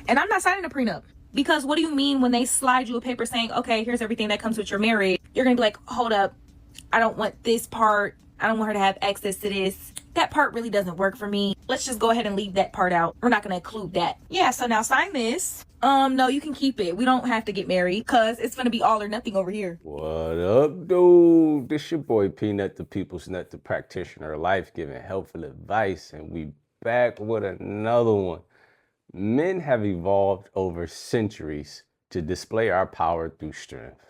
And I'm not signing a prenup. Because what do you mean when they slide you a paper saying, okay, here's everything that comes with your marriage? You're going to be like, hold up, I don't want this part. I don't want her to have access to this. That part really doesn't work for me. Let's just go ahead and leave that part out. We're not going to include that. Yeah, so now sign this. No, you can keep it. We don't have to get married because it's going to be all or nothing over here. What up, dude? This your boy Peanut, the People's Nut, the practitioner of life, giving helpful advice. And we back with another one. Men have evolved over centuries to display our power through strength.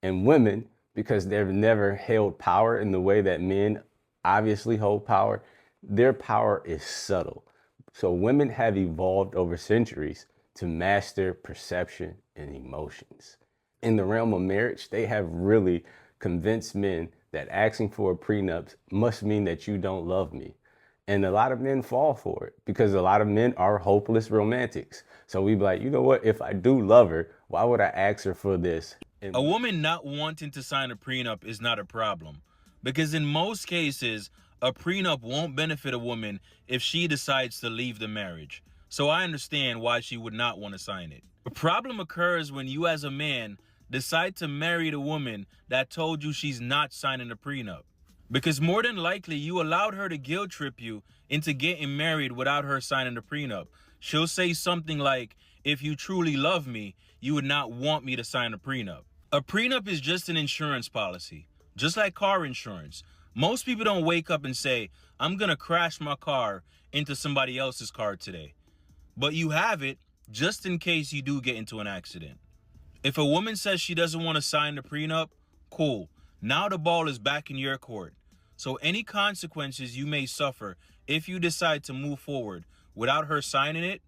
And women, because they've never held power in the way that men obviously hold power, their power is subtle. So women have evolved over centuries to master perception and emotions. In the realm of marriage, they have really convinced men that asking for a prenup must mean that you don't love me. And a lot of men fall for it because a lot of men are hopeless romantics. So we be like, you know what? If I do love her, why would I ask her for this? A woman not wanting to sign a prenup is not a problem because in most cases, a prenup won't benefit a woman if she decides to leave the marriage. So I understand why she would not want to sign it. The problem occurs when you as a man decide to marry the woman that told you she's not signing a prenup. Because more than likely, you allowed her to guilt trip you into getting married without her signing a prenup. She'll say something like, if you truly love me, you would not want me to sign a prenup. A prenup is just an insurance policy, just like car insurance. Most people don't wake up and say, I'm going to crash my car into somebody else's car today. But you have it just in case you do get into an accident. If a woman says she doesn't want to sign the prenup, cool. Now the ball is back in your court. So any consequences you may suffer if you decide to move forward without her signing it,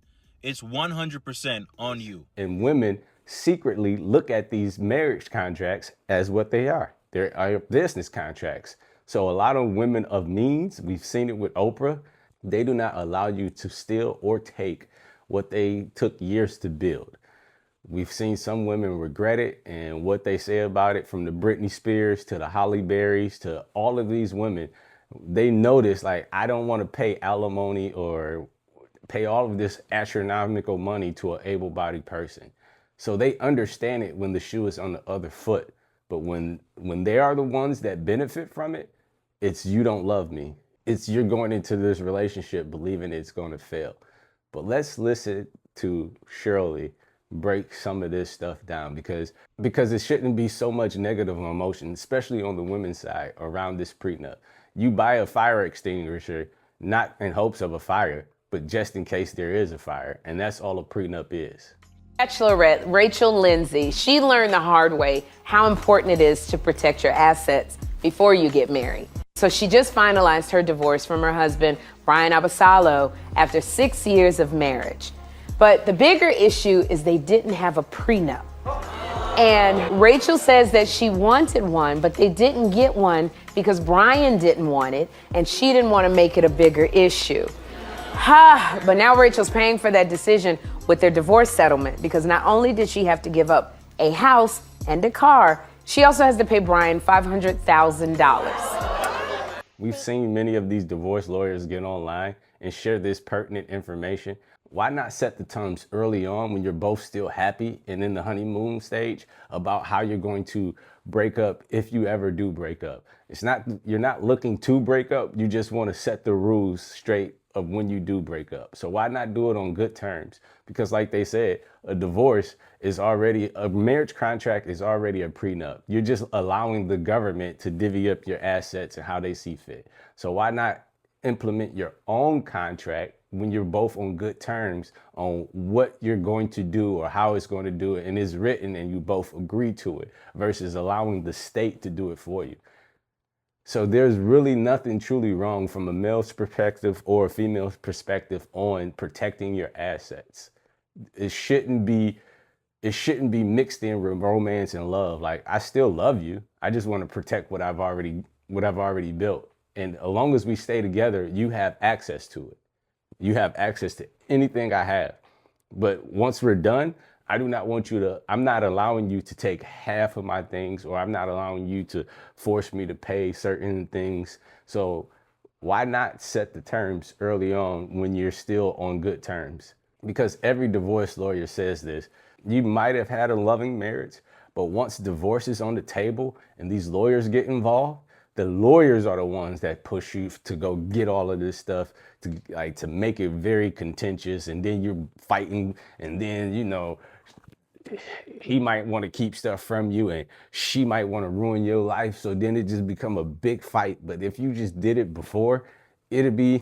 it's 100% on you. And women secretly look at these marriage contracts as what they are. They're business contracts. So a lot of women of means, we've seen it with Oprah, they do not allow you to steal or take what they took years to build. We've seen some women regret it and what they say about it, from the Britney Spears to the Halle Berrys to all of these women. They notice, like, I don't want to pay alimony or pay all of this astronomical money to an able-bodied person. So they understand it when the shoe is on the other foot. But when they are the ones that benefit from it, it's you don't love me. It's you're going into this relationship believing it's going to fail. But let's listen to Shirley break some of this stuff down because it shouldn't be so much negative emotion, especially on the women's side around this prenup. You buy a fire extinguisher, not in hopes of a fire, but just in case there is a fire. And that's all a prenup is. Bachelorette Rachel Lindsay, she learned the hard way how important it is to protect your assets before you get married. So she just finalized her divorce from her husband, Brian Abasalo, after 6 years of marriage. But the bigger issue is they didn't have a prenup. And Rachel says that she wanted one, but they didn't get one because Brian didn't want it, and she didn't want to make it a bigger issue. But now Rachel's paying for that decision with their divorce settlement because not only did she have to give up a house and a car, she also has to pay Brian $500,000. We've seen many of these divorce lawyers get online and share this pertinent information. Why not set the terms early on when you're both still happy and in the honeymoon stage about how you're going to break up if you ever do break up? It's not, you're not looking to break up, you just want to set the rules straight of when you do break up. So why not do it on good terms? Because like they said, a divorce is already, a marriage contract is already a prenup. You're just allowing the government to divvy up your assets and how they see fit. So why not implement your own contract when you're both on good terms on what you're going to do or how it's going to do it, and it's written and you both agree to it, versus allowing the state to do it for you. So there's really nothing truly wrong from a male's perspective or a female's perspective on protecting your assets. It shouldn't be mixed in with romance and love. Like, I still love you. I just want to protect what I've already built. And as long as we stay together, you have access to it. You have access to anything I have. But once we're done, I do not want you to, I'm not allowing you to take half of my things, or I'm not allowing you to force me to pay certain things. So why not set the terms early on when you're still on good terms? because every divorce lawyer says this. You might have had a loving marriage, but once divorce is on the table and these lawyers get involved, the lawyers are the ones that push you to go get all of this stuff to make it very contentious, and then you're fighting, and then, you know, he might want to keep stuff from you and she might want to ruin your life. So then it just become a big fight. But if you just did it before, it'd be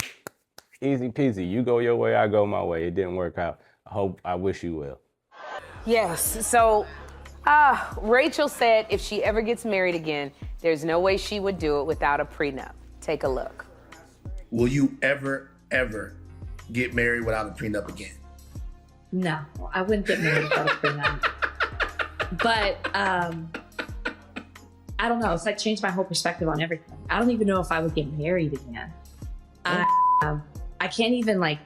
easy peasy. You go your way, I go my way. It didn't work out. I wish you well. Yes. So Rachel said if she ever gets married again, there's no way she would do it without a prenup. Take a look. Will you ever get married without a prenup again? No, I wouldn't get married without a prenup. But I don't know. It's like changed my whole perspective on everything. I don't even know if I would get married again. I can't even like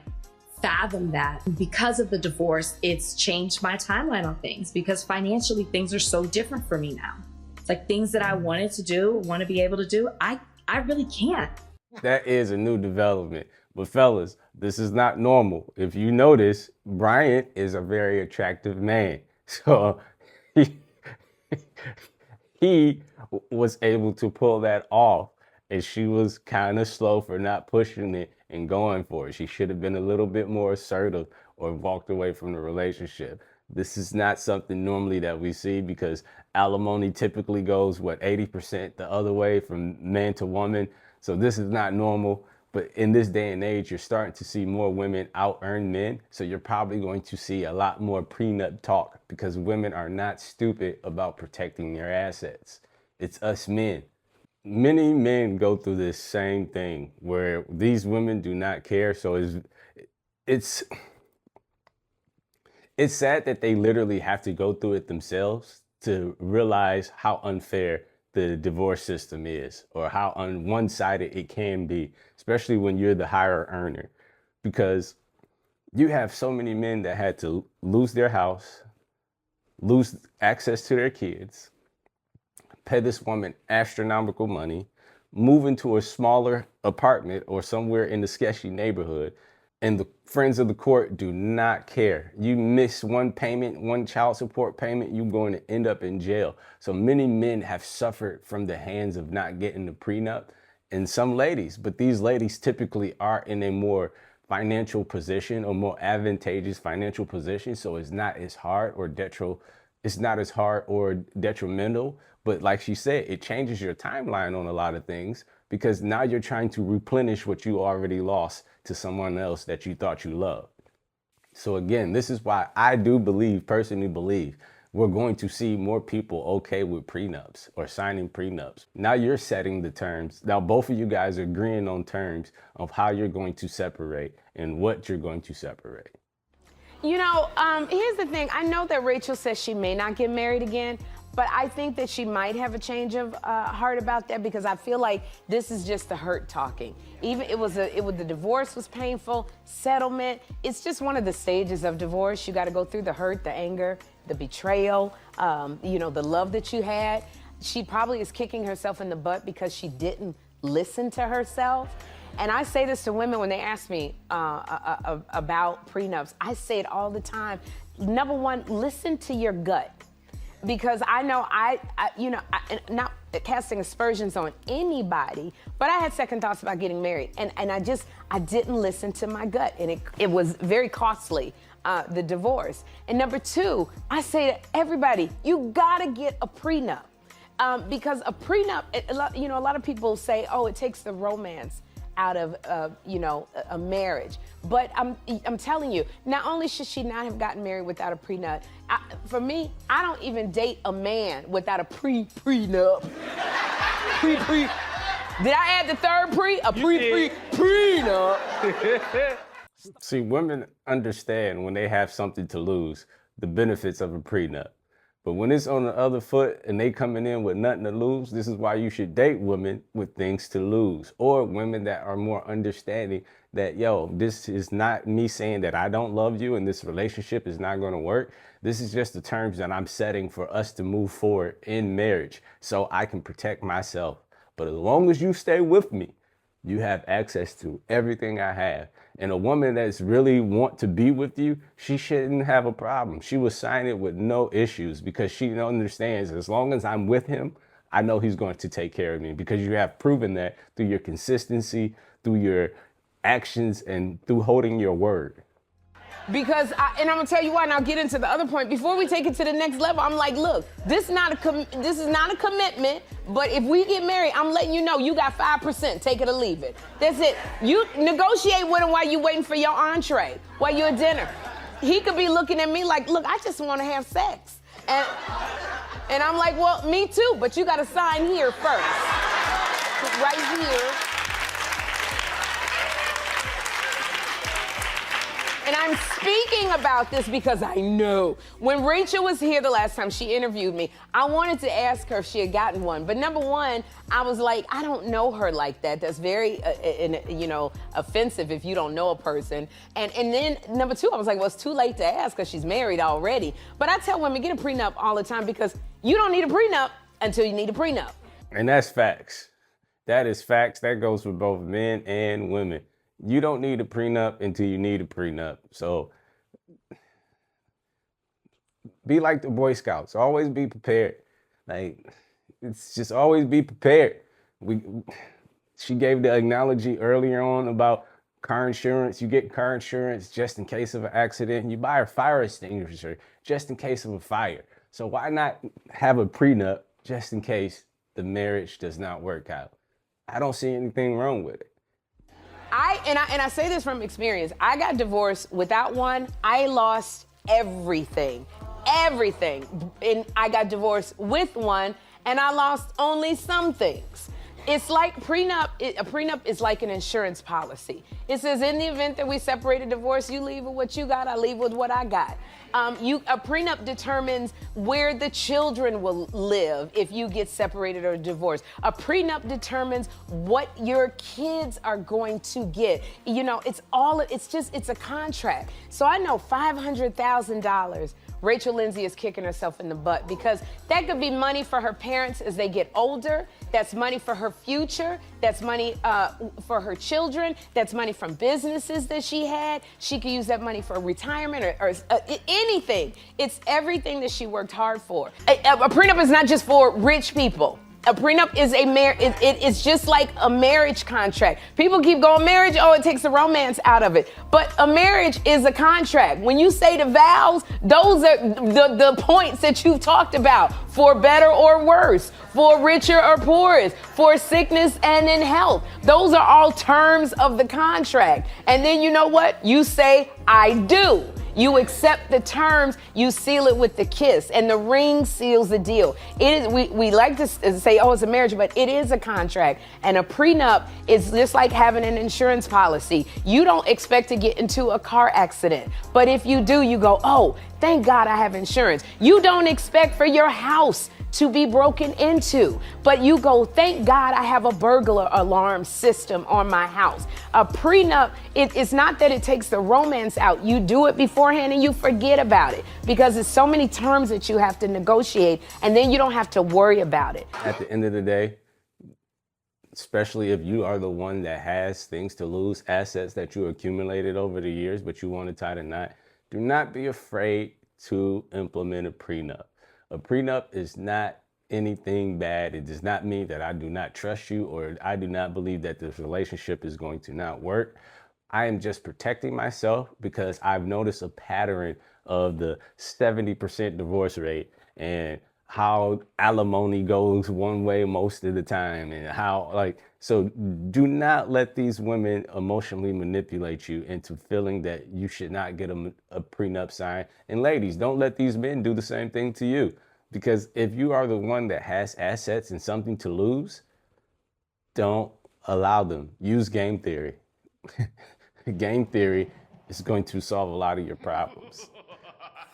fathom that. Because of the divorce, it's changed my timeline on things because financially things are so different for me now. It's like things that I wanted to do, want to be able to do, I really can't. That is a new development. But fellas, this is not normal. If you notice, Bryant is a very attractive man. So he was able to pull that off, and she was kind of slow for not pushing it and going for it. She should have been a little bit more assertive or walked away from the relationship. This is not something normally that we see because alimony typically goes, 80% the other way from man to woman. So this is not normal. But in this day and age, you're starting to see more women out-earn men. So you're probably going to see a lot more prenup talk because women are not stupid about protecting their assets. It's us men. Many men go through this same thing where these women do not care. So it's sad that they literally have to go through it themselves to realize how unfair the divorce system is, or how one-sided it can be, especially when you're the higher earner. Because you have so many men that had to lose their house, lose access to their kids, pay this woman astronomical money, move into a smaller apartment or somewhere in the sketchy neighborhood, and the friends of the court do not care. You miss one payment, one child support payment, you're going to end up in jail. So many men have suffered from the hands of not getting the prenup, and some ladies, but these ladies typically are in a more financial position or more advantageous financial position. So it's not as hard or detrimental. But like she said, it changes your timeline on a lot of things because now you're trying to replenish what you already lost to someone else that you thought you loved. So again, this is why I do personally believe, we're going to see more people okay with prenups or signing prenups. Now you're setting the terms. Now both of you guys are agreeing on terms of how you're going to separate and what you're going to separate. You know, here's the thing. I know that Rachel says she may not get married again, but I think that she might have a change of heart about that because I feel like this is just the hurt talking. Even the divorce was painful, settlement. It's just one of the stages of divorce. You got to go through the hurt, the anger, the betrayal, the love that you had. She probably is kicking herself in the butt because she didn't listen to herself. And I say this to women when they ask me about prenups. I say it all the time. Number one, listen to your gut. Because I know not casting aspersions on anybody, but I had second thoughts about getting married. And I didn't listen to my gut. And it was very costly, the divorce. And number two, I say to everybody, you gotta get a prenup. Because a prenup, a lot of people say, oh, it takes the romance out of a marriage. But I'm telling you, not only should she not have gotten married without a prenup, for me, I don't even date a man without a prenup. Did I add the third prenup? See, women understand when they have something to lose, the benefits of a prenup. But when it's on the other foot and they coming in with nothing to lose, this is why you should date women with things to lose, or women that are more understanding that, this is not me saying that I don't love you and this relationship is not going to work. This is just the terms that I'm setting for us to move forward in marriage so I can protect myself. But as long as you stay with me, You have access to everything I have. And a woman that's really want to be with you, she shouldn't have a problem. She will sign it with no issues because she understands as long as I'm with him, I know he's going to take care of me, because you have proven that through your consistency, through your actions, and through holding your word. Because, and I'm gonna tell you why, and I'll get into the other point. Before we take it to the next level, I'm like, look, this is not a commitment, but if we get married, I'm letting you know you got 5%, take it or leave it. That's it. You negotiate with him while you waiting for your entree, while you're at dinner. He could be looking at me like, look, I just wanna have sex. And I'm like, well, me too, but you gotta sign here first. Right here. And I'm speaking about this because I know when Rachel was here the last time she interviewed me, I wanted to ask her if she had gotten one. But number one, I was like, I don't know her like that. That's very, offensive if you don't know a person. And then number two, I was like, well, it's too late to ask because she's married already. But I tell women, get a prenup all the time because you don't need a prenup until you need a prenup. And that's facts. That is facts. That goes for both men and women. You don't need a prenup until you need a prenup. So be like the Boy Scouts. Always be prepared. Like, it's just always be prepared. She gave the analogy earlier on about car insurance. You get car insurance just in case of an accident. You buy a fire extinguisher just in case of a fire. So why not have a prenup just in case the marriage does not work out? I don't see anything wrong with it. I say this from experience. I got divorced without one. I lost everything. And I got divorced with one, and I lost only some things. It's like prenup. A prenup is like an insurance policy. It says in the event that we separate or divorce, you leave with what you got, I leave with what I got. A prenup determines where the children will live if you get separated or divorced. A prenup determines what your kids are going to get. It's a contract. So I know $500,000 Rachel Lindsay is kicking herself in the butt because that could be money for her parents as they get older. That's money for her future. That's money for her children. That's money from businesses that she had. She could use that money for retirement or anything. It's everything that she worked hard for. A prenup is not just for rich people. A prenup is it's just like a marriage contract. People keep going, marriage, it takes the romance out of it. But a marriage is a contract. When you say the vows, those are the points that you've talked about, for better or worse, for richer or poorest, for sickness and in health. Those are all terms of the contract. And then you know what? You say, I do. You accept the terms, you seal it with the kiss, and the ring seals the deal. It is. We like to say, it's a marriage, but it is a contract. And a prenup is just like having an insurance policy. You don't expect to get into a car accident, but if you do, you go, thank God I have insurance. You don't expect for your house to be broken into, but you go, thank God I have a burglar alarm system on my house. A prenup, it's not that it takes the romance out. You do it beforehand and you forget about it because there's so many terms that you have to negotiate, and then you don't have to worry about it. At the end of the day, especially if you are the one that has things to lose, assets that you accumulated over the years, but you want to tie the knot, do not be afraid to implement a prenup. A prenup is not anything bad. It does not mean that I do not trust you or I do not believe that this relationship is going to not work. I am just protecting myself because I've noticed a pattern of the 70% divorce rate and how alimony goes one way most of the time, and how so do not let these women emotionally manipulate you into feeling that you should not get a prenup signed. And ladies, don't let these men do the same thing to you, because if you are the one that has assets and something to lose, don't allow them. Use game theory. Game theory is going to solve a lot of your problems.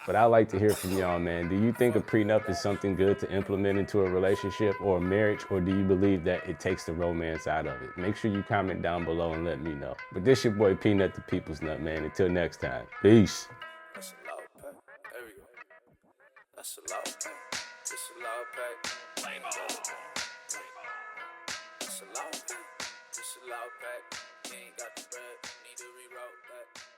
But I'd like to hear from y'all, man. Do you think a prenup is something good to implement into a relationship or a marriage, or do you believe that it takes the romance out of it? Make sure you comment down below and let me know. But this your boy Peanut the People's Nut, man. Until next time, peace. That's a loud pack. There we go. That's a loud pack. It's a loud pack. That's a loud pack. It's a loud pack. You ain't got the bread, need to reroute that.